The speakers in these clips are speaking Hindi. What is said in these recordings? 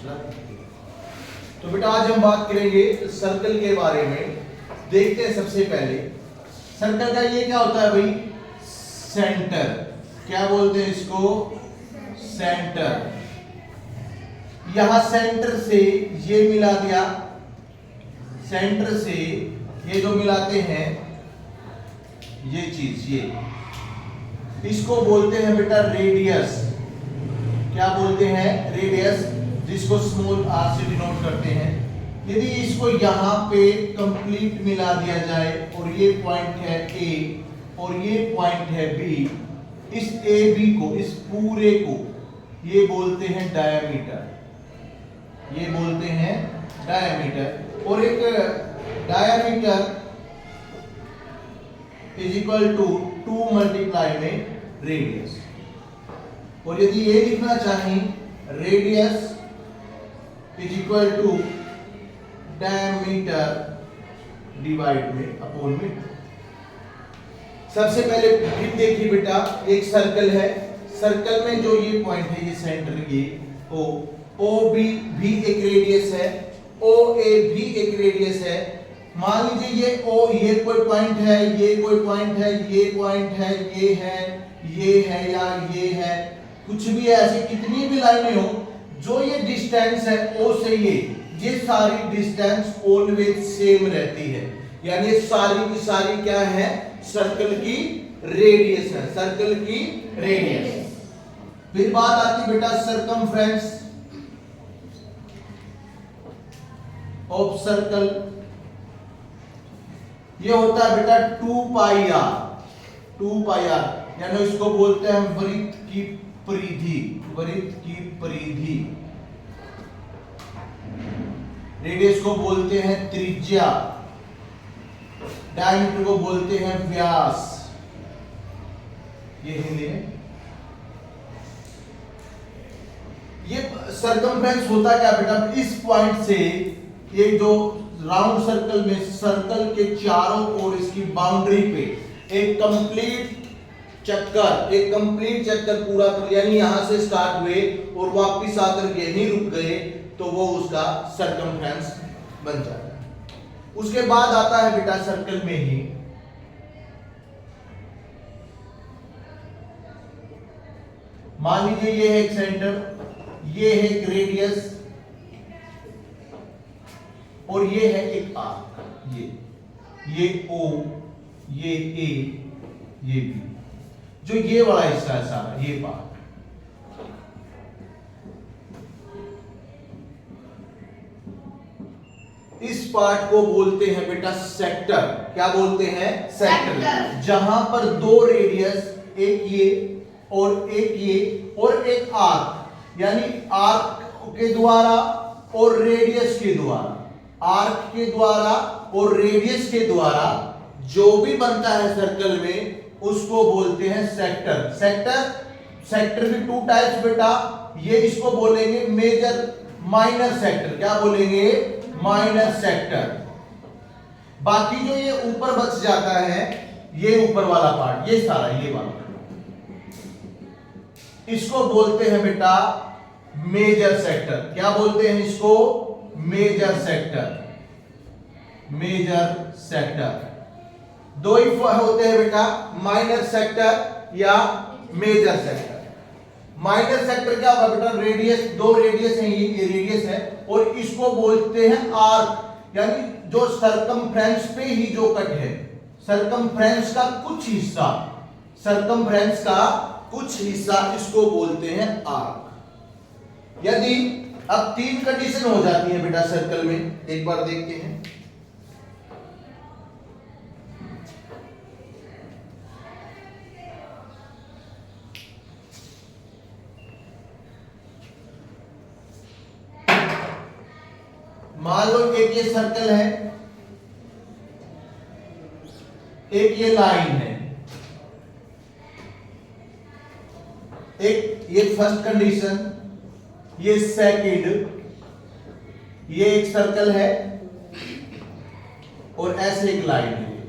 तो बेटा आज हम बात करेंगे सर्कल के बारे में। देखते हैं सबसे पहले सर्कल का ये क्या होता है भाई, सेंटर। क्या बोलते हैं इसको, सेंटर। यहां सेंटर से ये मिला दिया, सेंटर से ये जो मिलाते हैं ये चीज, ये इसको बोलते हैं बेटा रेडियस। क्या बोलते हैं, रेडियस, जिसको स्मॉल आर से डिनोट करते हैं। यदि इसको यहां पे कंप्लीट मिला दिया जाए और ये पॉइंट है ए और ये पॉइंट है बी, इस ए बी को, इस पूरे को ये बोलते हैं डायमीटर, ये बोलते हैं डायमीटर। और एक diameter is equal to 2 multiply में रेडियस। और यदि ये लिखना चाहें, radius is equal to diameter divide में अपॉन में। सबसे पहले फिर देखिए बेटा, एक सर्कल है, सर्कल में जो ये पॉइंट है, ये सेंटर, ये ओ बी भी एक रेडियस है, ओ ए भी एक रेडियस है। मान लीजिए ये ओ, ये कोई पॉइंट है, ये कोई पॉइंट है, ये पॉइंट है, ये है, ये है या ये है, कुछ भी है, ऐसी कितनी भी लाइनें हो, जो ये डिस्टेंस है ओ से ये सारी डिस्टेंस ऑलवेज सेम रहती है। यानी सारी की सारी क्या है, सर्कल की रेडियस है, सर्कल की रेडियस। फिर बात आती बेटा सर्कमफ्रेंस ऑफ सर्कल। ये होता है बेटा 2 पाई आर, 2 पाई आर, यानी इसको बोलते हैं वृत्त की परिधि, वृत्त की परिधि। रेडियस को बोलते हैं त्रिज्या, डायमीटर को बोलते हैं व्यास, ये हिंदी में। ये सर्कमफ्रेंस होता क्या बेटा, इस पॉइंट से ये जो राउंड सर्कल में, सर्कल के चारों ओर इसकी बाउंड्री पे एक कंप्लीट चक्कर, एक कंप्लीट चक्कर पूरा कर, यानी यहां से स्टार्ट हुए और वापस आकर के नहीं रुक गए, तो वो उसका सर्कमफ्रेंस बन जाता है। उसके बाद आता है बेटा सर्कल में ही मान लीजिए ये है एक सेंटर, ये है एक रेडियस और ये है एक आर्क, ये ओ, ये ए, ये बी, जो ये वाला हिस्सा है सारा, ये पार्ट। इस पार्ट को बोलते हैं बेटा सेक्टर। क्या बोलते हैं, सेक्टर। जहां पर 2 रेडियस, एक ये और एक ये और एक आर्क, यानी आर्क के द्वारा और रेडियस के द्वारा, आर्क के द्वारा और रेडियस के द्वारा जो भी बनता है सर्कल में, उसको बोलते हैं सेक्टर। सेक्टर भी 2 टाइप्स बेटा, ये इसको बोलेंगे मेजर, माइनर सेक्टर। क्या बोलेंगे, माइनर सेक्टर। बाकी जो ये ऊपर बच जाता है, ये ऊपर वाला पार्ट, ये सारा, ये वाला, इसको बोलते हैं बेटा मेजर सेक्टर। क्या बोलते हैं इसको, मेजर सेक्टर, मेजर सेक्टर। 2 ही होते हैं बेटा, माइनर सेक्टर या मेजर सेक्टर। माइनर सेक्टर क्या होगा बेटा, रेडियस, 2 रेडियस है, ये रेडियस है, और इसको बोलते हैं आर्क, यानी जो सर्कमफ्रेंस पे ही जो कट है, सर्कमफ्रेंस का कुछ हिस्सा, सर्कमफ्रेंस का कुछ हिस्सा, इसको बोलते हैं आर्क। यदि अब 3 कंडीशन हो जाती है बेटा सर्कल में, एक बार देखते हैं। मान लो एक ये सर्कल है, एक ये लाइन है, एक ये फर्स्ट कंडीशन, ये सेकंड, ये एक सर्कल है और ऐसे एक लाइन है,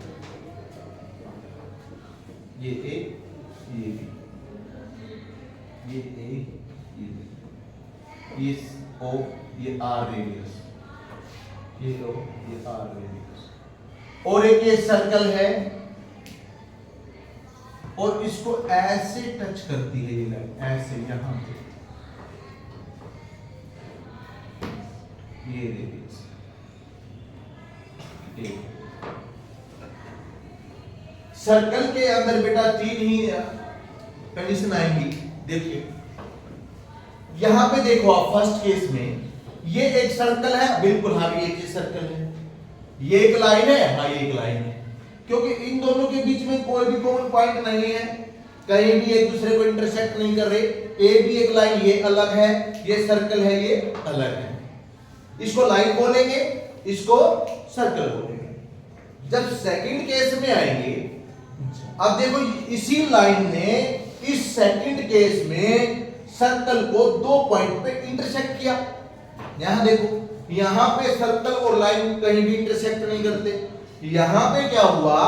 ये ए, ये बी, ये ए, ये बी, ये ओ, ये आर रेडियस, ये ओ, ये आर रेडियस। और एक ये सर्कल है और इसको ऐसे टच करती है ये लाइन, ऐसे यहां पे, ये रेडियस ए। सर्कल के अंदर बेटा तीन ही कंडीशन आएंगी। देखिए यहां पे देखो आप, फर्स्ट केस में ये एक सर्कल है, बिल्कुल हाँ भी एक सर्कल है, ये एक लाइन है, हाँ ये एक लाइन है, क्योंकि इन दोनों के बीच में कोई भी कॉमन पॉइंट नहीं है, कहीं भी एक दूसरे को इंटरसेक्ट नहीं कर रहे। ए भी एक लाइन, ये अलग है, ये सर्कल है, ये अलग है। इसको लाइन बोलेंगे, इसको सर्कल बोलेंगे। जब सेकंड केस में आएंगे, अब देखो इसी लाइन ने इस सेकंड केस में सर्कल को दो पॉइंट पे इंटरसेक्ट किया। यहां देखो, यहां पे सर्कल और लाइन कहीं भी इंटरसेक्ट नहीं करते। यहां पे क्या हुआ,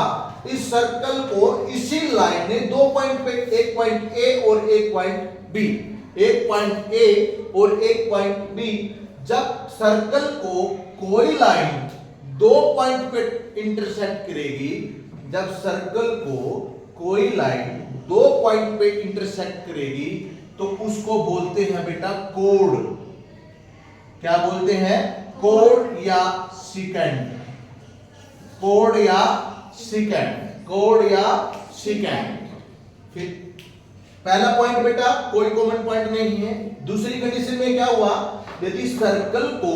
इस सर्कल को इसी लाइन ने दो पॉइंट पे, एक पॉइंट ए और एक पॉइंट बी, एक पॉइंट ए और एक पॉइंट बी, जब सर्कल को कोई लाइन दो पॉइंट पे इंटरसेक्ट करेगी, जब सर्कल को कोई लाइन दो पॉइंट पे इंटरसेक्ट करेगी तो उसको बोलते हैं बेटा कोड। क्या बोलते हैं? कोड या सिकेंड, कोड या सिकेंड, कोड या सिकेंड। फिर पहला पॉइंट बेटा कोई कॉमन पॉइंट नहीं है। दूसरी कंडीशन में क्या हुआ, यदि सर्कल को,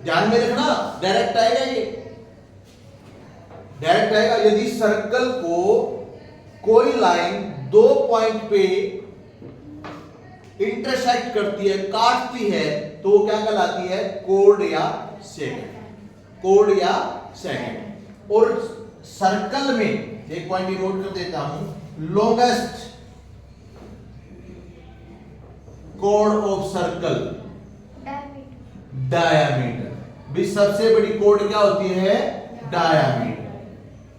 ध्यान में रखना डायरेक्ट आएगा, ये डायरेक्ट आएगा। यदि सर्कल को कोई लाइन दो पॉइंट पे इंटरसेक्ट करती है, काटती है, तो वो क्या कहलाती है? कोड या सेकेंड, कोड या सेकेंड। और सर्कल में एक पॉइंट नोट कर देता हूं, longest code of circle diameter, भी सबसे बड़ी कोड क्या होती है? डायामीटर।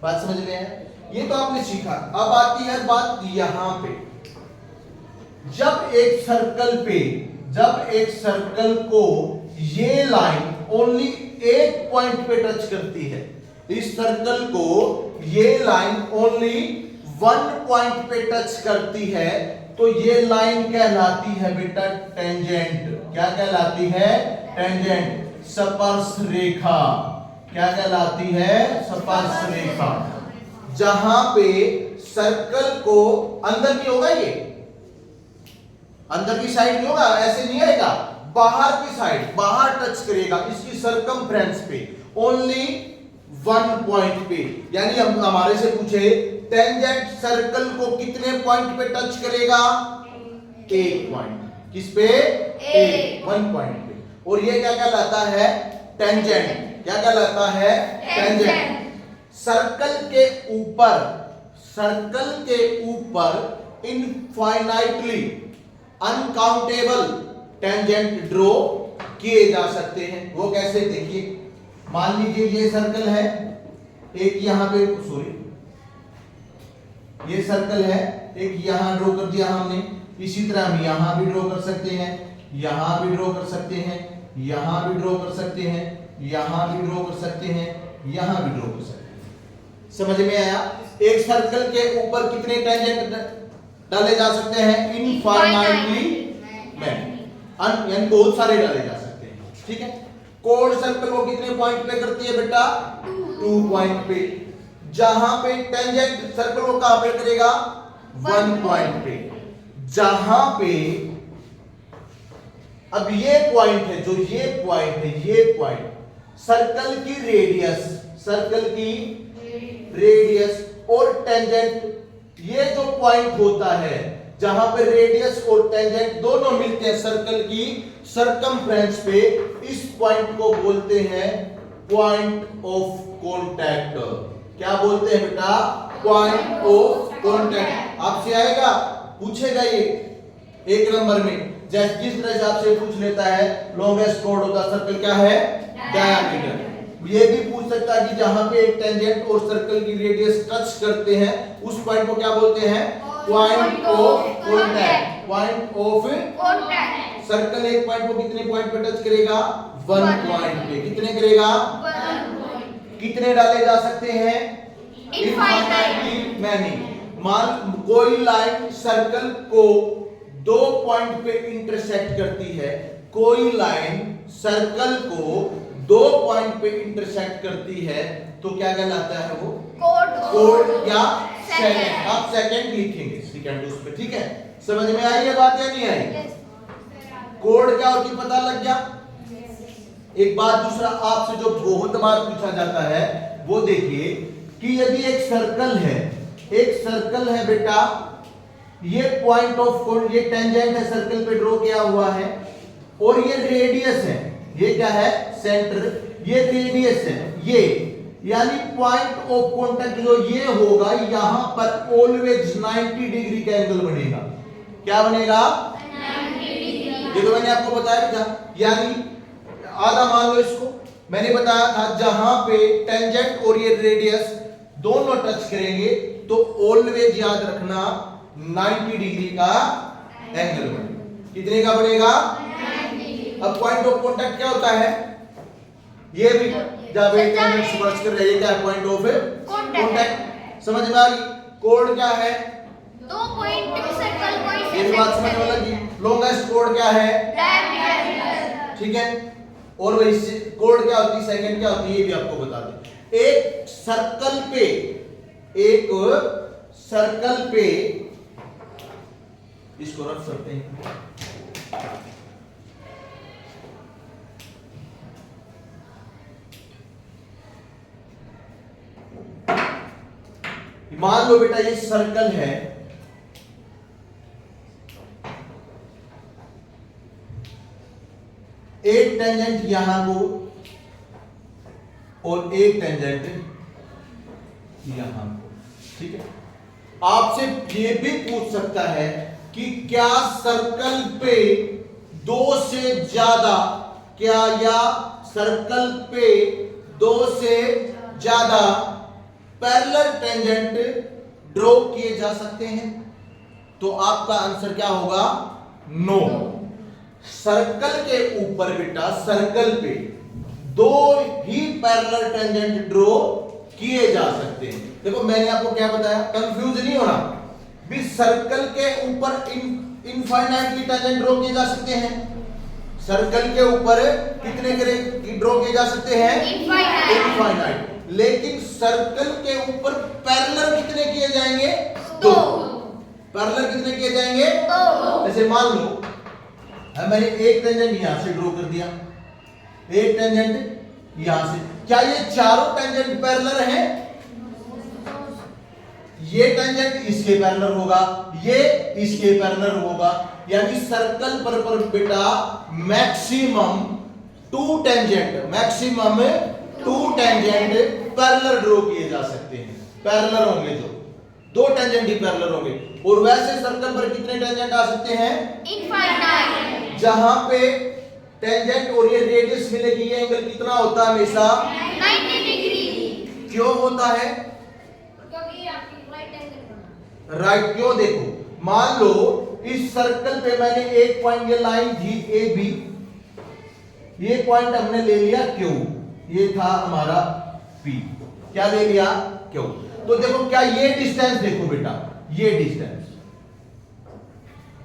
बात समझ में है? ये तो आपने सीखा। अब आती है बात यहां पे, जब एक सर्कल को ये लाइन ओनली एक पॉइंट पे टच करती है, इस सर्कल को ये लाइन ओनली वन पॉइंट पे टच करती है, तो ये लाइन कहलाती है बेटा टेंजेंट। क्या कहलाती है? टेंजेंट, स्पर्श रेखा। क्या कहलाती है? स्पर्श रेखा। जहां पे सर्कल को अंदर नहीं होगा, ये अंदर की साइड नहीं होगा, ऐसे नहीं आएगा, बाहर की साइड, बाहर टच करेगा इसकी सरकमफ्रेंस पे, ओनली वन पॉइंट पे। यानी हम हमारे से पूछे टेंजेंट सर्कल को कितने पॉइंट पे टच करेगा? एक पॉइंट। किस पे? एक, वन पॉइंट पे। और ये क्या कहलाता है? टेंजेंट। क्या कहलाता है? टेंजेंट। सर्कल के ऊपर इनफाइनाइटली अनकाउंटेबल टेंजेंट ड्रॉ किए जा सकते हैं। वो कैसे? देखिए, मान लीजिए ये सर्कल है, एक यहां पे, सॉरी, ये सर्कल है, एक यहां ड्रॉ कर दिया हमने। इसी तरह हम यहां भी ड्रॉ कर सकते हैं, यहां भी ड्रॉ कर सकते हैं, यहां भी ड्रॉ कर सकते हैं, यहां भी ड्रॉ कर सकते हैं, यहां भी ड्रॉ कर सकते हैं। समझ में आया? एक सर्कल के ऊपर कितने टेंजेंट डाले जा सकते हैं? इनफाइनाइटली यानी बहुत सारे डाले जा सकते हैं। ठीक है। कोड सर्कल को कितने पॉइंट पे करती है बेटा? 2 पॉइंट पे। जहां पे टेंजेंट सर्कल को कहां पे करेगा? 1 पॉइंट पे। जहां पे अब ये पॉइंट है, जो ये पॉइंट है, ये पॉइंट सर्कल की रेडियस, सर्कल की रेडियस और टेंजेंट, ये जो पॉइंट होता है जहां पे रेडियस और टेंजेंट दोनों मिलते हैं सर्कल की सरकमफ्रेंस पे, इस पॉइंट को बोलते हैं पॉइंट ऑफ कांटेक्ट। क्या बोलते हैं बेटा? Point of contact. आपसे आएगा, पूछेगा ये 1 नंबर में, जैसे जिस तरह से आपसे पूछ लेता है longest code of the circle क्या है? डायमीटर। ये भी पूछ सकता है कि जहां पे एक टेंजेंट और सर्कल की रेडियस टच करते हैं, उस पॉइंट को क्या बोलते हैं? Point of contact. Point of contact. Circle एक पॉइंट को कितने पॉइंट पे टच करेगा? 1 पॉइंट पे। कितने करेगा? 1 कितने डाले जा सकते हैं? Infinitely many. मान कोई लाइन सर्कल को 2 पॉइंट पे इंटरसेक्ट करती है, कोई लाइन सर्कल को 2 पॉइंट पे इंटरसेक्ट करती है, तो क्या कहलाता है वो? कोड या सेकंड। आप सेकंड लिखेंगे सेकंड उस पे, ठीक है? समझ में आई ये बात या नहीं आई? कोड क्या होती पता लग गया? एक बात दूसरा आपसे जो बहुत बार पूछा जाता है वो देखिए कि यदि एक सर्कल है बेटा, ये पॉइंट ऑफ ये टेंजेंट है, सर्कल पे ड्रॉ किया हुआ है, और ये रेडियस है, ये क्या है? सेंटर, ये रेडियस है, ये यानी पॉइंट ऑफ कांटेक्ट जो ये होगा, यहां पर ऑलवेज 90 डिग्री का एंगल बनेगा। क्या बनेगा? 90 डिग्री। ये तो मैंने आपको बताया भी था। यानी आधा मान लो इसको, मैंने बताया था जहां पे टेंजेंट और ये रेडियस दोनों टच करेंगे तो ऑलवेज याद रखना 90 डिग्री का एंगल बनेगा। कितने का बनेगा? 90। अब पॉइंट ऑफ कांटेक्ट क्या होता है? ये भी जब एक टेंजेंट से क्रॉस कर रही है, क्या है? Point of contact. समझ में आ गई? कोड क्या है? 2 पॉइंट सर्कल को ये बात समझ में लगी? लॉन्गेस्ट कोड क्या है? डायमीटर। ठीक है। और वही कोड क्या होती है, सेकंड क्या होती है, ये भी आपको बता दें। एक सर्कल पे इसको रख सकते हैं, मान लो बेटा ये सर्कल है, एक टेंजेंट यहां को और एक टेंजेंट यहां को, ठीक है? आपसे ये भी पूछ सकता है कि क्या सर्कल पे 2 से ज्यादा, क्या या सर्कल पे 2 से ज्यादा पैरेलल टेंजेंट ड्रॉ किए जा सकते हैं? तो आपका आंसर क्या होगा? नो। सर्कल के ऊपर बेटा, सर्कल पे 2 ही पैरेलल टेंजेंट ड्रॉ किए जा सकते हैं। देखो मैंने आपको क्या बताया, कंफ्यूज नहीं होना भी। सर्कल के ऊपर इनफाइनाइटली टेंजेंट ड्रॉ किए जा सकते हैं। सर्कल के ऊपर कितने ड्रॉ किए जा सकते हैं? इनफाइनाइट। लेकिन सर्कल के ऊपर पैरेलल कितने किए जाएंगे? 2। पैरेलल कितने किए जाएंगे? 2। जैसे मान लो मैंने एक टेंजेंट यहां से ड्रॉ कर दिया, एक टेंजेंट यहां से, क्या ये चारों टेंजेंट पैरेलल हैं? ये टेंजेंट इसके पैरेलल होगा, ये इसके पैरेलल होगा, यानी सर्कल पर बेटा मैक्सिमम 2 टेंजेंट पैरेलल ड्रॉ किए जा सकते हैं। पैरेलल होंगे जो 2 टेंजेंट ही पैरेलल होंगे। और वैसे सर्कल पर कितने टेंजेंट आ सकते हैं? इनफाइनाइट। जहां पे टेंजेंट और ये रेडियस मिलेगी, ये एंगल कितना होता है? हमेशा 90 डिग्री। क्यों होता है? क्योंकि आपकी राइट एंगल बना। राइट क्यों? देखो मान लो इस सर्कल पे मैंने एक पॉइंट, ये लाइन थी ए बी, ये पॉइंट हमने ले लिया क्यू, ये था हमारा पी, क्या ले लिया? क्यू। तो देखो क्या ये डिस्टेंस, देखो बेटा ये डिस्टेंस,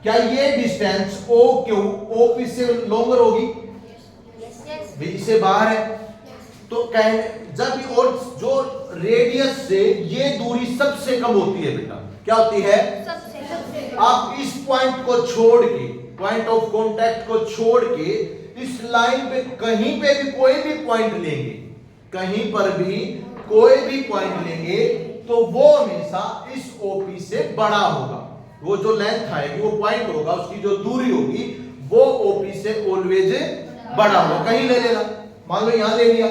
क्या ये distance O Q O P से लॉन्गर होगी? भी इससे बाहर है। तो कह जब और जो रेडियस से ये दूरी सबसे कम होती है बेटा, क्या होती है? सबसे। आप इस पॉइंट को छोड़ के, पॉइंट ऑफ कांटेक्ट को छोड़ के इस लाइन पे कहीं पे भी कोई भी पॉइंट लेंगे, कहीं पर भी कोई भी पॉइंट लेंगे तो वो हमेशा इस ओपी से बड़ा होगा। वो जो लेंथ आएगी, वो पॉइंट होगा, उसकी जो दूरी होगी वो ओपी से ऑलवेज बड़ा होगा। कहीं ले लेना, मान लो यहां ले लिया,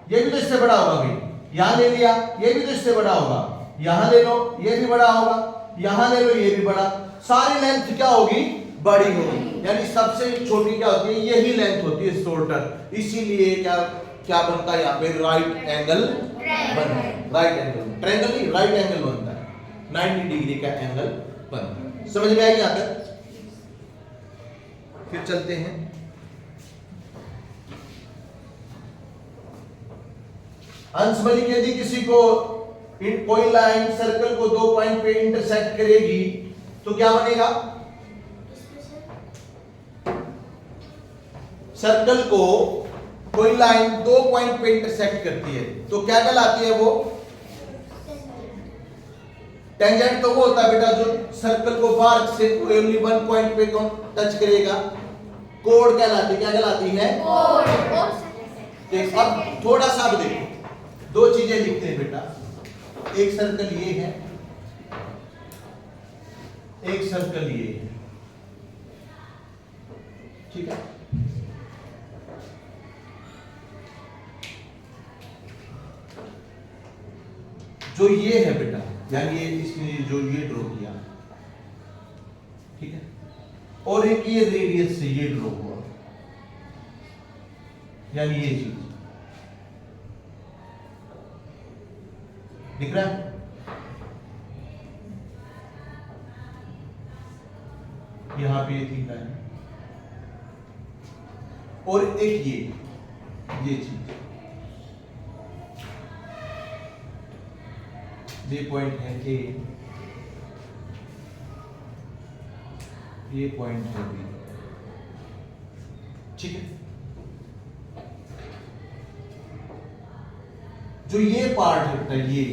ये भी तो इससे बड़ा होगा, भाई यहां ले लिया, ये भी तो इससे बड़ा होगा, यहां ले लो, ये भी बड़ा होगा, यहां ले लो, ये भी बड़ा, सारी लेंथ क्या होगी? बड़ी होगी। यानी सबसे छोटी क्या होती है? यही लेंथ होती है, शॉर्टर। इसीलिए क्या बनता है यहाँ पे? राइट एंगल बनता है। राइट एंगल, ट्रायंगल नहीं, राइट एंगल बनता है, 90 डिग्री का एंगल बनता है। समझ में आई यहाँ तक? फिर चलते हैं। अंश मलिक यदि किसी को कोई लाइन सर्कल को 2 पॉइंट पे इंटरसेक्ट करेगी तो क्या बनेगा? सर्कल को कोई लाइन 2 पॉइंट पे इंटरसेक्ट करती है तो क्या कहलाती है वो? टेंजेंट तो वो होता है बेटा जो सर्कल को बाहर से ओनली 1 पॉइंट पे टच करेगा। कोड कहलाती, क्या कहलाती है? कोड। अब थोड़ा सा अब देखो, 2 चीजें लिखते हैं बेटा। एक सर्कल ये है, एक सर्कल ये है, ठीक है। जो ये है बेटा, यानी ये इसने जो ये ड्रॉ किया, ठीक है, और एक ये रेडियस से ये ड्रॉ हुआ, यानी ये चीज दिख रहा है? यहां पे ये थीटा है और एक ये चीज, ये पॉइंट है ए, ये पॉइंट है बी, ठीक है। जो ये पार्ट है ये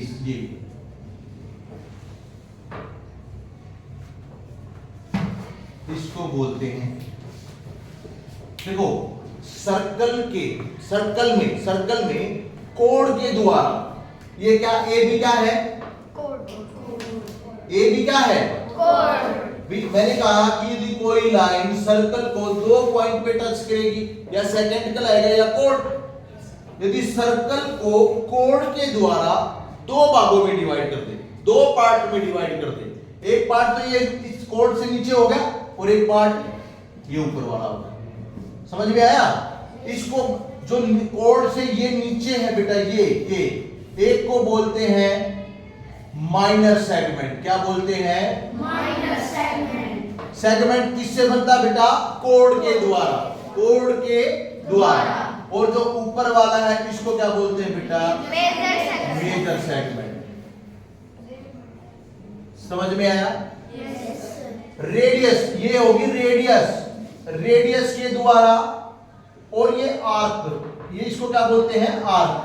इसको बोलते हैं, देखो सर्कल में कोड के द्वारा ये क्या ए बी क्या है? ए बी क्या है? मैंने कहा कि यदि कोई लाइन सर्कल को 2 पॉइंट पे टच करेगी या सेकंड कहलाएगा या कोड। यदि सर्कल को कोड के द्वारा 2 भागों में डिवाइड कर दे, 2 पार्ट में डिवाइड कर दे, एक पार्ट तो ये इस कोड से नीचे होगा और एक पार्ट ये ऊपर वाला होगा। समझ में आया? इसको जो कोड से ये नीचे है बेटा, ये एक को बोलते हैं माइनर सेगमेंट। क्या बोलते हैं? Minor segment. सेगमेंट किससे बनता बेटा? कोड के द्वारा, कोड के द्वारा। और जो ऊपर वाला है इसको क्या बोलते हैं बेटा? Major segment. समझ में आया? रेडियस, ये होगी रेडियस के द्वारा, और ये आर्क, ये इसको क्या बोलते हैं? आर्क।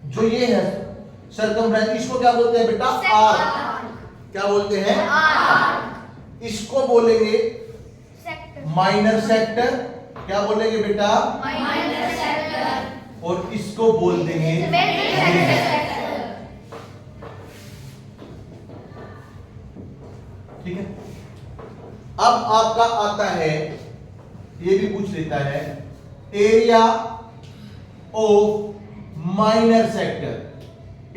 जो ये है सर्कमफ्रेंस, इसको क्या बोलते हैं बेटा? आर्क। क्या बोलते हैं? आर्क। इसको बोलेंगे माइनर सेक्टर। क्या बोलेंगे बेटा? Minor sector. और इसको बोल देंगे मेजर सेक्टर। ठीक है। अब आपका आता है, ये भी पूछ लेता है, area of minor sector.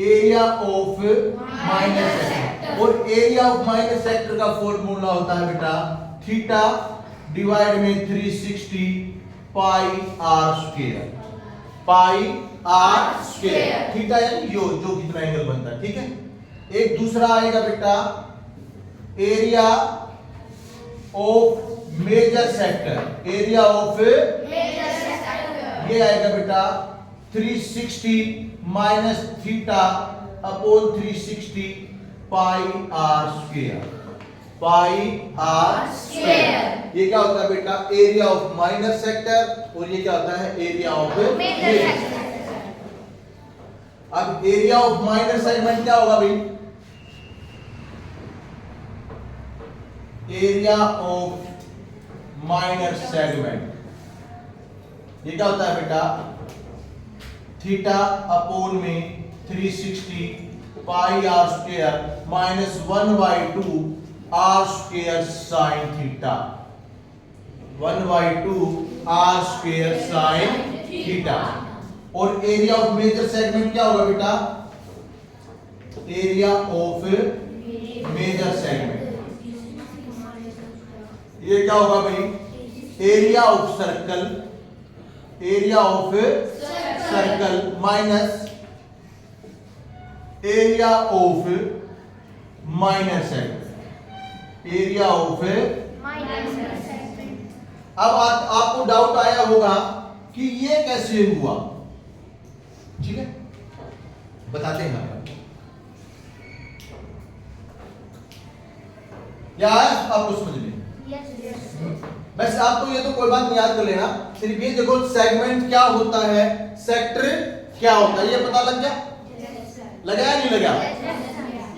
Area of minor sector. और एरिया ऑफ माइनर सेक्टर का फॉर्मूला होता है बेटा थीटा डिवाइड में 360 pi are square. Pi are square, theta यानी जो कितना एंगल बनता है, ठीक है। एक दूसरा आएगा बेटा area of major sector. Area of major sector ये आएगा बेटा 360 minus theta upon 360 pi are square. Pi are square. ये क्या होता है बेटा? Area of minor sector. और ये क्या होता है? Area of major sector. अब एरिया ऑफ माइनर सेगमेंट क्या होगा भाई? एरिया ऑफ माइनर सेगमेंट ये क्या होता है बेटा? थीटा अपॉन में 360 pi are square minus 1/2 r square sine theta. 1/2 r square sine theta. और एरिया ऑफ मेजर सेगमेंट क्या होगा बेटा? एरिया ऑफ मेजर सेगमेंट ये क्या होगा भाई? Area of circle. Area of circle minus area of minor segment. Area of अब आपको डाउट आया होगा कि ये कैसे हुआ, ठीक है, बताते हैं आपको। या आपको समझ में? बस आपको ये तो कोई बात नहीं, याद कर लेना, सिर्फ ये देखो सेगमेंट क्या होता है, सेक्टर क्या होता है, ये पता लग गया? लगा या नहीं लगा?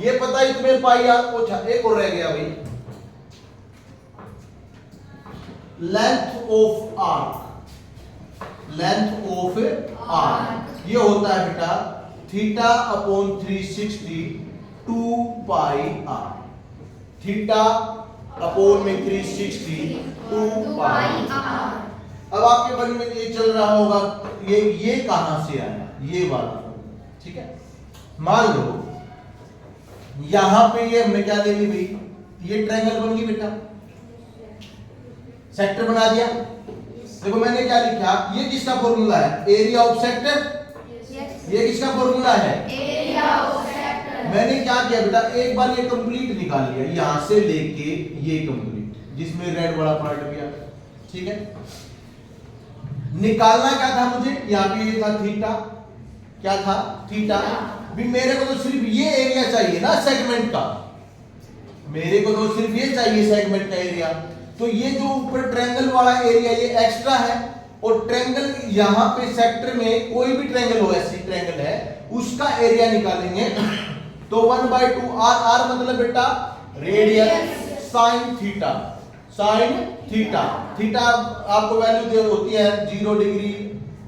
ये पता ही तुम्हें पाई याद। अच्छा एक और रह गया भाई, length of arc. Length of arc ये होता है बेटा theta upon 360 2 pi R. Theta upon में 360 2 पाई आर। अब आपके मन में ये चल रहा होगा ये कहां से आया, ये वाला, ठीक है। मान लो यहां पे ये हमने क्या ले ली भाई, ये ट्रायंगल बन गई बेटा, सेक्टर बना दिया। देखो मैंने क्या लिखा, ये किसका फॉर्मूला है, एरिया ऑफ सेक्टर। ये किसका फॉर्मूला है, एरिया ऑफ सेक्टर। मैंने क्या किया बेटा, एक बार ये कंप्लीट निकाल लिया, यहां से लेके ये कंप्लीट, जिसमें रेड वाला पार्ट भी आ, ठीक है। निकालना क्या था मुझे, यहां पे ये था थीटा, क्या था थीटा। भी मेरे को तो सिर्फ ये एरिया चाहिए ना सेगमेंट का, मेरे को तो सिर्फ ये चाहिए सेगमेंट का एरिया। तो ये जो ऊपर ट्रायंगल वाला एरिया ये एक्स्ट्रा है, और ट्रायंगल यहां पे सेक्टर में कोई भी ट्रायंगल हो, ऐसी ट्रायंगल है उसका एरिया निकालेंगे। तो 1/2 आर, आर मतलब बेटा radius sine theta, sine theta. Theta आपको वैल्यू दे होती है 0 डिग्री,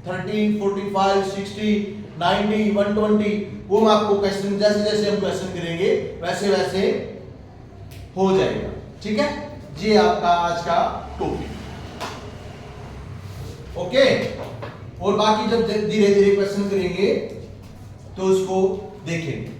13, 45, 60, 90, 120। वो मैं आपको क्वेश्चन जैसे जैसे हम क्वेश्चन करेंगे वैसे वैसे हो जाएगा, ठीक है। ये आपका आज का टॉपिक, ओके। और बाकी जब धीरे धीरे क्वेश्चन करेंगे तो उसको देखेंगे।